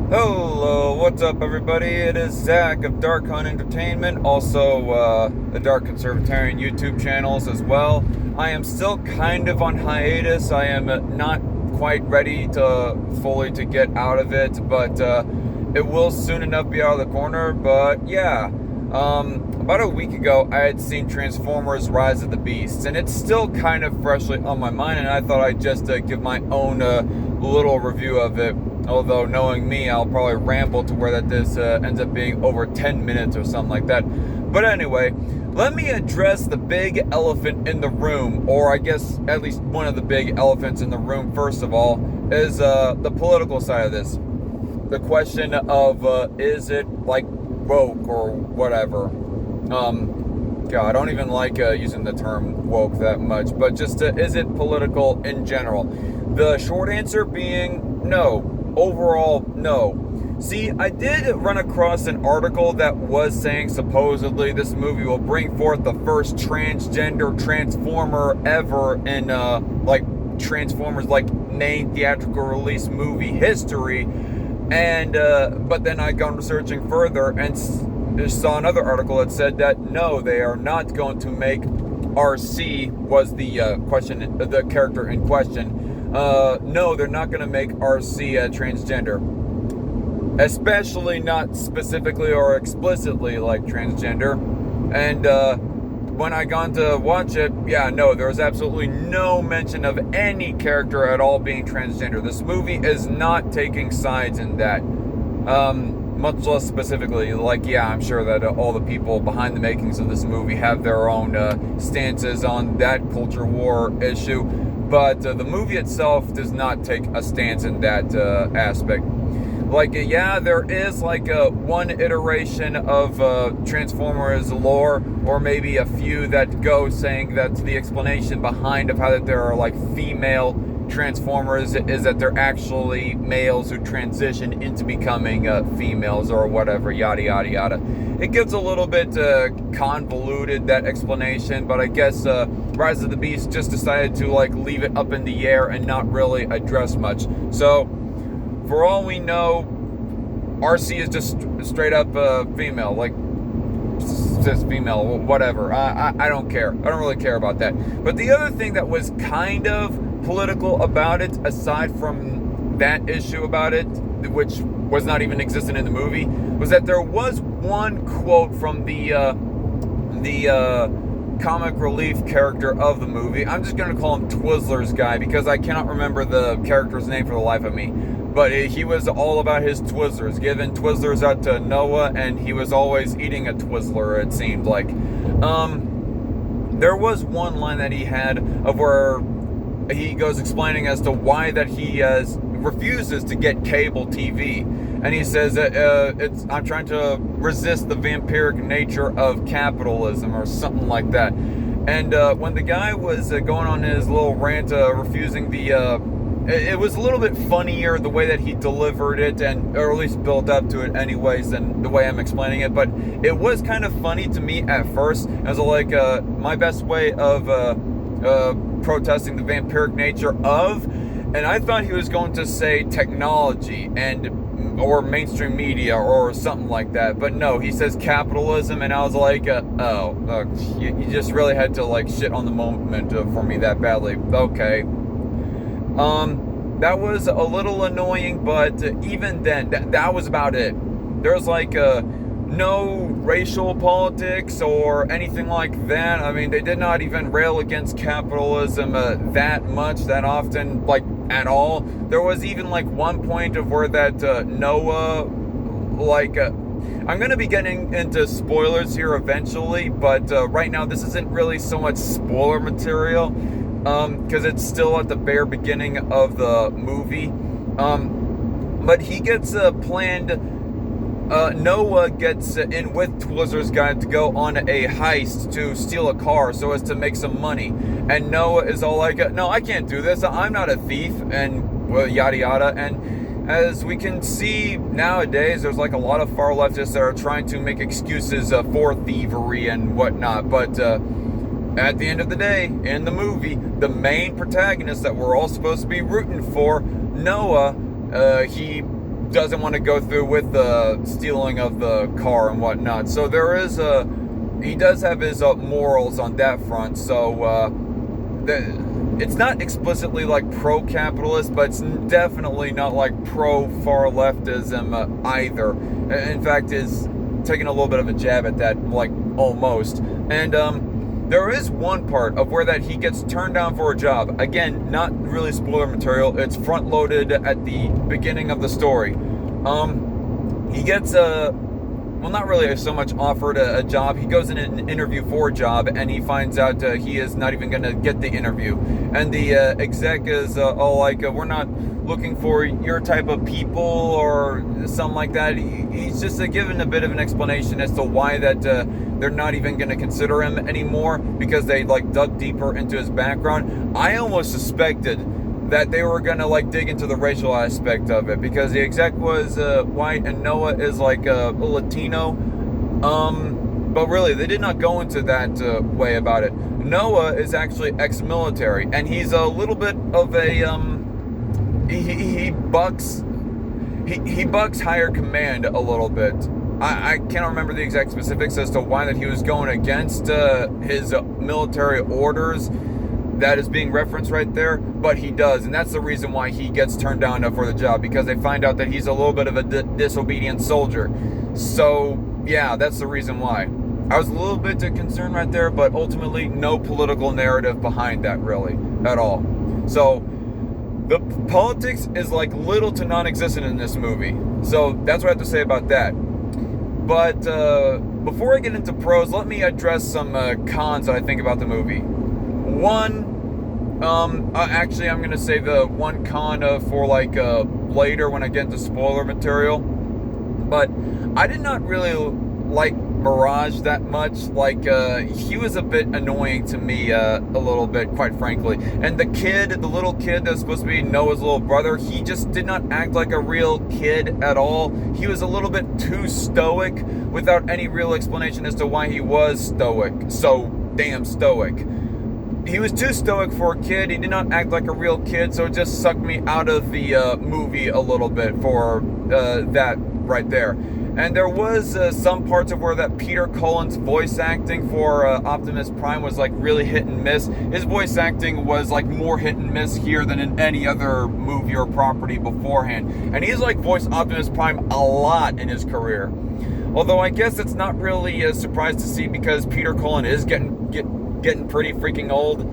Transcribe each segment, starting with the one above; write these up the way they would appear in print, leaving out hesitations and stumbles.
Hello, what's up, everybody? It is Zach of Dark Hunt Entertainment, also the Dark Conservatarian YouTube channels as well. I am still kind of on hiatus. I am not quite ready to fully to get out of it, but it will soon enough be out of the corner. But yeah, about a week ago, I had seen Transformers: Rise of the Beasts, and it's still kind of freshly on my mind. And I thought I'd just give my own little review of it. Although, knowing me, I'll probably ramble to where that this ends up being over 10 minutes or something like that. But anyway, let me address the big elephant in the room, or I guess at least one of the big elephants in the room. First of all, is the political side of this. The question of is it like woke or whatever. God, I don't even like using the term woke that much, but just is it political in general? The short answer being no. Overall, no. See, I did run across an article that was saying supposedly this movie will bring forth the first transgender transformer ever in like Transformers like main theatrical release movie history. And but then I gone researching further and saw another article that said that no, they are not going to make Arcee was the the character in question. No, they're not going to make Arcee a transgender. Especially not specifically or explicitly like transgender. And when I gone to watch it, yeah, no, there was absolutely no mention of any character at all being transgender. This movie is not taking sides in that. Much less specifically, like, yeah, I'm sure that all the people behind the makings of this movie have their own stances on that culture war issue. But the movie itself does not take a stance in that aspect. Like, yeah, there is like one iteration of Transformers lore, or maybe a few that go saying that the explanation behind of how that there are like female Transformers is that they're actually males who transition into becoming females or whatever, yada yada yada. It gets a little bit convoluted, that explanation, but I guess Rise of the Beast just decided to like leave it up in the air and not really address much. So for all we know, Arcee is just straight up female, like just female, whatever. I don't care. I don't really care about that. But the other thing that was kind of political about it, aside from that issue about it, which was not even existent in the movie, was that there was one quote from the comic relief character of the movie. I'm just going to call him Twizzlers guy because I cannot remember the character's name for the life of me. But he was all about his Twizzlers, giving Twizzlers out to Noah, and he was always eating a Twizzler, it seemed like. There was one line that he had of where he goes explaining as to why that he refuses to get cable TV. And he says I'm trying to resist the vampiric nature of capitalism or something like that. And when the guy was going on his little rant refusing the it was a little bit funnier the way that he delivered it, and or at least built up to it anyways than the way I'm explaining it. But it was kind of funny to me at first. It was like my best way of protesting the vampiric nature of, and I thought he was going to say technology or mainstream media or something like that, but no, he says capitalism, and I was like, you just really had to like shit on the moment for me that badly. Okay. That was a little annoying, but even then, that was about it. There was like no racial politics or anything like that. I mean, they did not even rail against capitalism that much, that often, like at all. There was even like one point of where that Noah, like, I'm going to be getting into spoilers here eventually, but right now this isn't really so much spoiler material. Because it's still at the bare beginning of the movie. But he gets planned. Noah gets in with Twizzler's guy to go on a heist to steal a car so as to make some money. And Noah is all like, no, I can't do this. I'm not a thief. And well, yada yada. And as we can see nowadays, there's like a lot of far leftists that are trying to make excuses for thievery and whatnot. But at the end of the day, in the movie, the main protagonist that we're all supposed to be rooting for, Noah, he doesn't want to go through with the stealing of the car and whatnot. So he does have his morals on that front. So it's not explicitly like pro-capitalist, but it's definitely not like pro-far leftism either. In fact, is taking a little bit of a jab at that, like almost. And there is one part of where that he gets turned down for a job. Again, not really spoiler material. It's front loaded at the beginning of the story. He gets well, not really so much offered a job. He goes in an interview for a job, and he finds out he is not even going to get the interview. And the exec is all like, we're not looking for your type of people or something like that. He's just given a bit of an explanation as to why that they're not even going to consider him anymore, because they like dug deeper into his background. I almost suspected that they were gonna like dig into the racial aspect of it, because the exec was white and Noah is like a Latino, but really they did not go into that way about it. Noah is actually ex-military, and he's a little bit of a he bucks higher command a little bit. I can't remember the exact specifics as to why that he was going against his military orders that is being referenced right there, but he does, and that's the reason why he gets turned down for the job, because they find out that he's a little bit of a disobedient soldier. So yeah, that's the reason why. I was a little bit concerned right there, but ultimately no political narrative behind that really at all. So the politics is like little to non-existent in this movie. So that's what I have to say about that. But before I get into pros, let me address some cons that I think about the movie. One, actually, I'm gonna say the one con for like later when I get into spoiler material. But I did not really like Mirage that much. Like he was a bit annoying to me a little bit, quite frankly. And the little kid that's supposed to be Noah's little brother, he just did not act like a real kid at all. He was a little bit too stoic without any real explanation as to why he was stoic. So damn stoic. He was too stoic for a kid. He did not act like a real kid, so it just sucked me out of the movie a little bit for that right there. And there was some parts of where that Peter Cullen's voice acting for Optimus Prime was like really hit and miss. His voice acting was like more hit and miss here than in any other movie or property beforehand. And he's like voiced Optimus Prime a lot in his career. Although I guess it's not really a surprise to see, because Peter Cullen is getting pretty freaking old.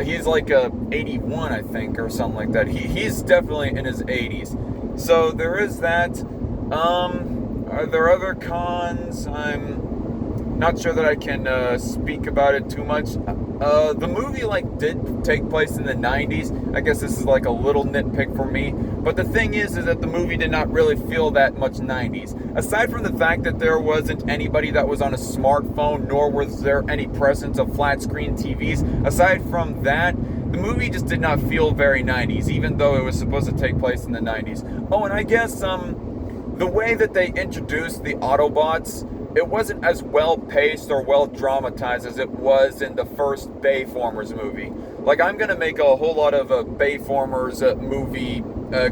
He's like 81, I think, or something like that. He's definitely in his 80s. So there is that. Are there other cons? I'm not sure that I can speak about it too much. The movie like did take place in the 90s. I guess this is like a little nitpick for me. But the thing is that the movie did not really feel that much 90s. Aside from the fact that there wasn't anybody that was on a smartphone, nor was there any presence of flat screen TVs. Aside from that, the movie just did not feel very 90s, even though it was supposed to take place in the 90s. Oh, and I guess the way that they introduced the Autobots, it wasn't as well paced or well dramatized as it was in the first Bayformers movie. Like, I'm gonna make a whole lot of Bayformers movie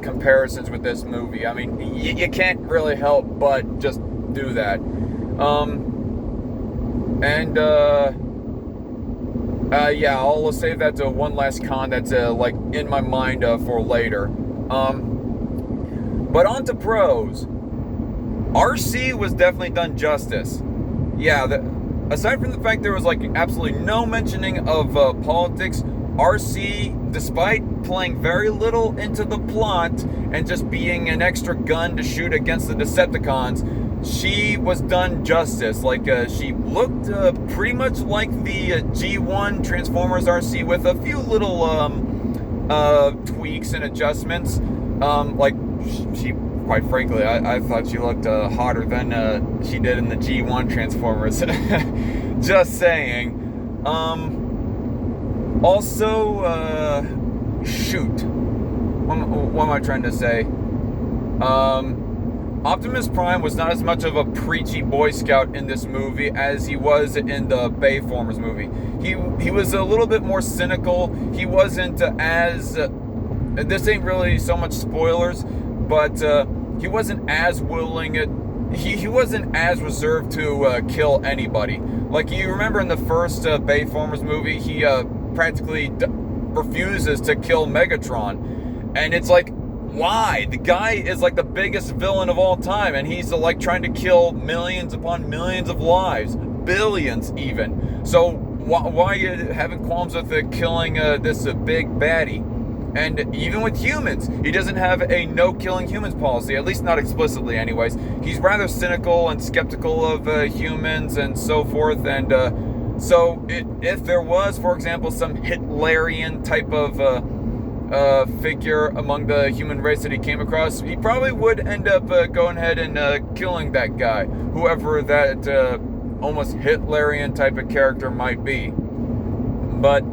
comparisons with this movie. I mean, you can't really help but just do that. Yeah, I'll save that to one last con that's like in my mind for later. But on to pros. Arcee was definitely done justice. Yeah, aside from the fact there was like absolutely no mentioning of politics, Arcee, despite playing very little into the plot and just being an extra gun to shoot against the Decepticons, she was done justice. Like, she looked pretty much like the G1 Transformers Arcee, with a few little tweaks and adjustments. Like, she quite frankly, I thought she looked hotter than she did in the G1 Transformers. Just saying. Also, shoot. What am I trying to say? Optimus Prime was not as much of a preachy Boy Scout in this movie as he was in the Bayformers movie. He was a little bit more cynical. He wasn't as... this ain't really so much spoilers, but he wasn't as willing. He wasn't as reserved to kill anybody. Like, you remember in the first Bayformers movie, he practically refuses to kill Megatron, and it's like, why? The guy is like the biggest villain of all time, and he's like trying to kill millions upon millions of lives, billions even. So why are you having qualms with killing this big baddie? And even with humans, he doesn't have a no killing humans policy, at least not explicitly anyways. He's rather cynical and skeptical of humans and so forth. And so if there was, for example, some Hitlerian type of figure among the human race that he came across, he probably would end up going ahead and killing that guy, whoever that almost Hitlerian type of character might be. But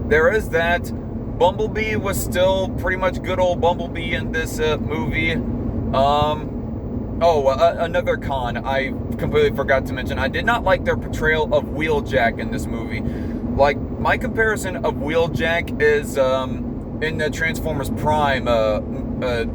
there is that. Bumblebee was still pretty much good old Bumblebee in this movie. Another con I completely forgot to mention. I did not like their portrayal of Wheeljack in this movie. Like, my comparison of Wheeljack is in the Transformers Prime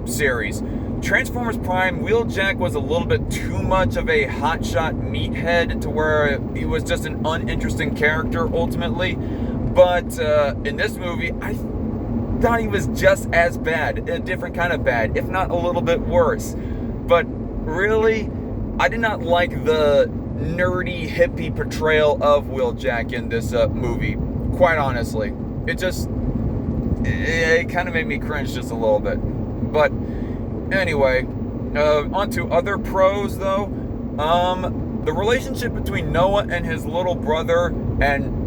series. Transformers Prime, Wheeljack was a little bit too much of a hotshot meathead to where he was just an uninteresting character ultimately. But in this movie, I thought he was just as bad, a different kind of bad, if not a little bit worse. But really, I did not like the nerdy hippie portrayal of Wheeljack in this movie, quite honestly. It kind of made me cringe just a little bit. But anyway, on to other pros though. The relationship between Noah and his little brother, and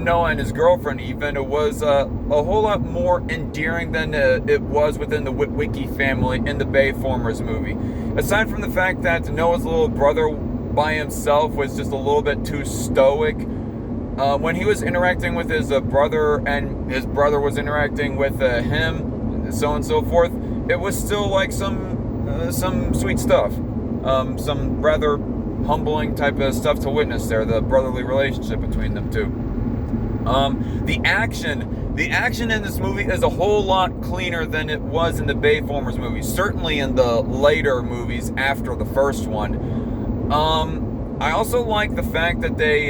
Noah and his girlfriend even, was a whole lot more endearing than it was within the Witwicky family in the Bayformers movie. Aside from the fact that Noah's little brother by himself was just a little bit too stoic, when he was interacting with his brother and his brother was interacting with him, so on and so forth, it was still like some sweet stuff, some rather humbling type of stuff to witness there, the brotherly relationship between them two. The action in this movie is a whole lot cleaner than it was in the Bayformers movie, certainly in the later movies after the first one. I also like the fact that they,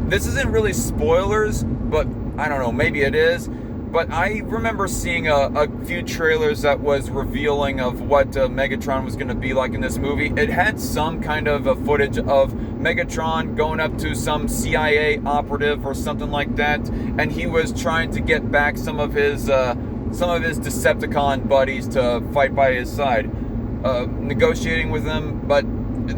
this isn't really spoilers, but I don't know, maybe it is, but I remember seeing a few trailers that was revealing of what Megatron was going to be like in this movie. It had some kind of footage of Megatron going up to some CIA operative or something like that, and he was trying to get back some of his Decepticon buddies to fight by his side, negotiating with them, but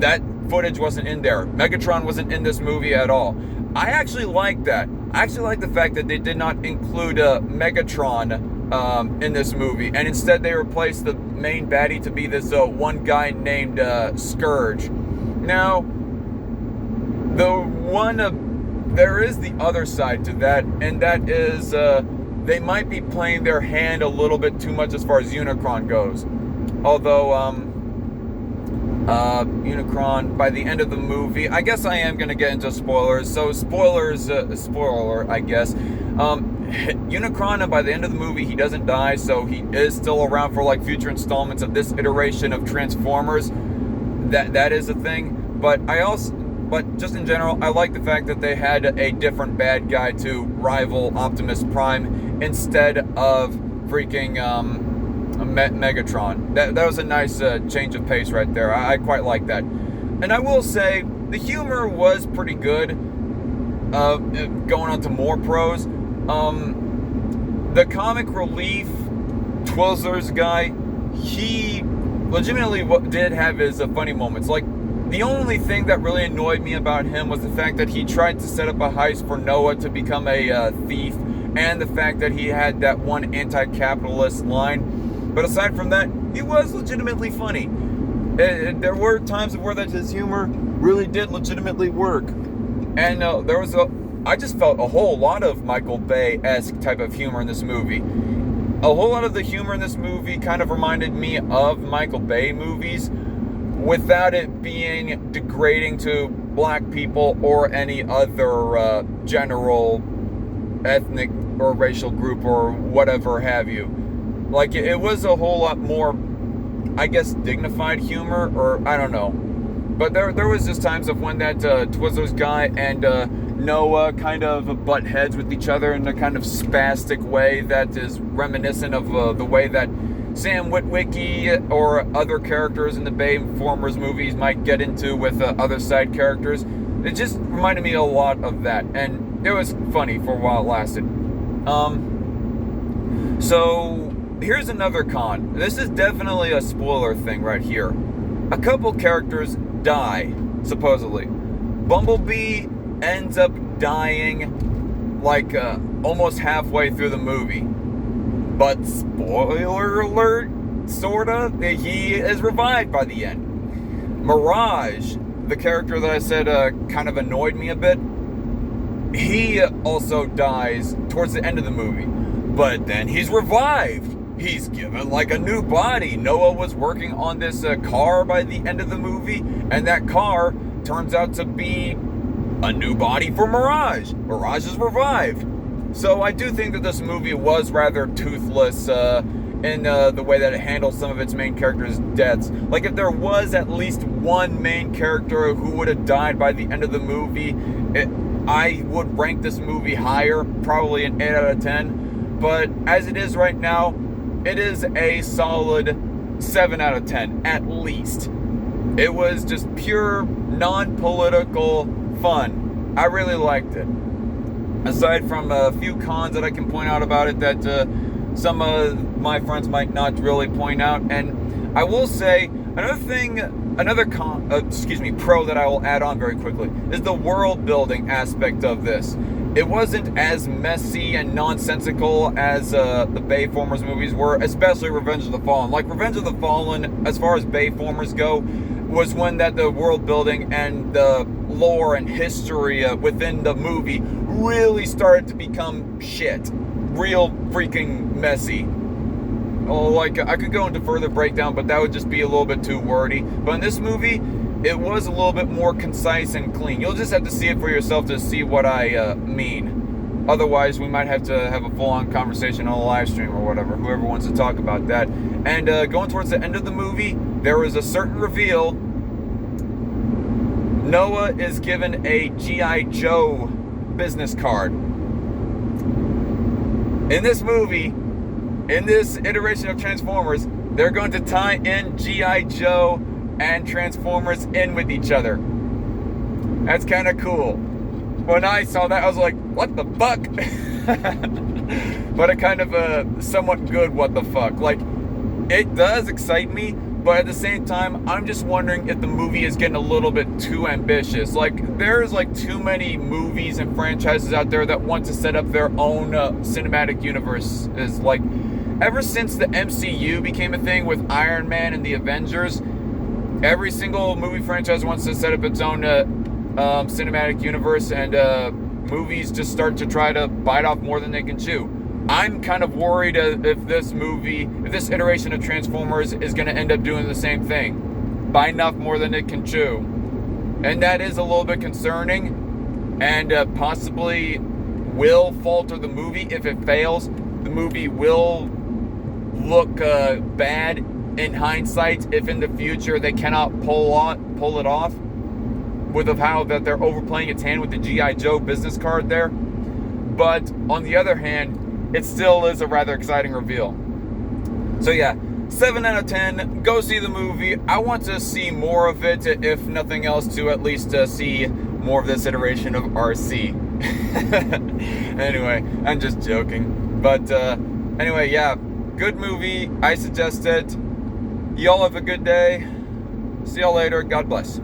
that footage wasn't in there. Megatron wasn't in this movie at all. I actually like that. I actually like the fact that they did not include Megatron in this movie, and instead they replaced the main baddie to be this one guy named Scourge. Now, there is the other side to that, and that is they might be playing their hand a little bit too much as far as Unicron goes. Although Unicron, by the end of the movie, I guess I am going to get into spoilers, so spoiler, I guess. Unicron, by the end of the movie, he doesn't die, so he is still around for like future installments of this iteration of Transformers. That is a thing, but just in general, I like the fact that they had a different bad guy to rival Optimus Prime instead of freaking Megatron. That was a nice change of pace right there. I quite like that. And I will say, the humor was pretty good. Going on to more pros. The comic relief Twizzlers guy, he legitimately did have his funny moments. Like, the only thing that really annoyed me about him was the fact that he tried to set up a heist for Noah to become a thief, and the fact that he had that one anti-capitalist line. But aside from that, he was legitimately funny. There were times where his humor really did legitimately work. And I just felt a whole lot of Michael Bay-esque type of humor in this movie. A whole lot of the humor in this movie kind of reminded me of Michael Bay movies, without it being degrading to black people or any other general ethnic or racial group or whatever have you. Like, it was a whole lot more, I guess, dignified humor, or I don't know. But there was just times of when that Twizzler's guy and Noah kind of butt heads with each other in a kind of spastic way that is reminiscent of the way that Sam Witwicky or other characters in the Bayformers movies might get into with other side characters. It just reminded me a lot of that, and it was funny for a while it lasted. So here's another con. This is definitely a spoiler thing right here. A couple characters die, supposedly. Bumblebee ends up dying like almost halfway through the movie. But spoiler alert, sorta, he is revived by the end. Mirage, the character that I said kind of annoyed me a bit, he also dies towards the end of the movie. But then he's revived. He's given like a new body. Noah was working on this car by the end of the movie, and that car turns out to be a new body for Mirage. Mirage is revived. So I do think that this movie was rather toothless in the way that it handles some of its main characters' deaths. Like, if there was at least one main character who would have died by the end of the movie, I would rank this movie higher, probably an 8 out of 10. But as it is right now, it is a solid 7 out of 10, at least. It was just pure, non-political fun. I really liked it. Aside from a few cons that I can point out about it that some of my friends might not really point out. And I will say, another pro that I will add on very quickly is the world building aspect of this. It wasn't as messy and nonsensical as the Bayformers movies were, especially Revenge of the Fallen. Like, Revenge of the Fallen, as far as Bayformers go, was when that the world building and the lore and history within the movie really started to become shit. Real freaking messy. Oh, like, I could go into further breakdown, but that would just be a little bit too wordy. But in this movie, it was a little bit more concise and clean. You'll just have to see it for yourself to see what I mean. Otherwise, we might have to have a full-on conversation on a live stream or whatever, whoever wants to talk about that. And going towards the end of the movie, there was a certain reveal. Noah is given a G.I. Joe business card. In this movie, in this iteration of Transformers, they're going to tie in G.I. Joe and Transformers in with each other. That's kind of cool. When I saw that, I was like, what the fuck? But a kind of a somewhat good what the fuck. Like, it does excite me, but at the same time, I'm just wondering if the movie is getting a little bit too ambitious. Like, there's like too many movies and franchises out there that want to set up their own cinematic universe. Is like, ever since the MCU became a thing with Iron Man and the Avengers, every single movie franchise wants to set up its own cinematic universe, and movies just start to try to bite off more than they can chew. I'm kind of worried if this iteration of Transformers is going to end up doing the same thing. Biting off more than it can chew. And that is a little bit concerning, and possibly will falter the movie if it fails. The movie will look bad in hindsight if in the future they cannot pull it off with how that they're overplaying its hand with the G.I. Joe business card there. But on the other hand, it still is a rather exciting reveal. So yeah, 7 out of 10. Go see the movie. I want to see more of it, if nothing else, to at least see more of this iteration of Arcee. Anyway, I'm just joking. But anyway, yeah, good movie. I suggest it. Y'all have a good day. See y'all later. God bless.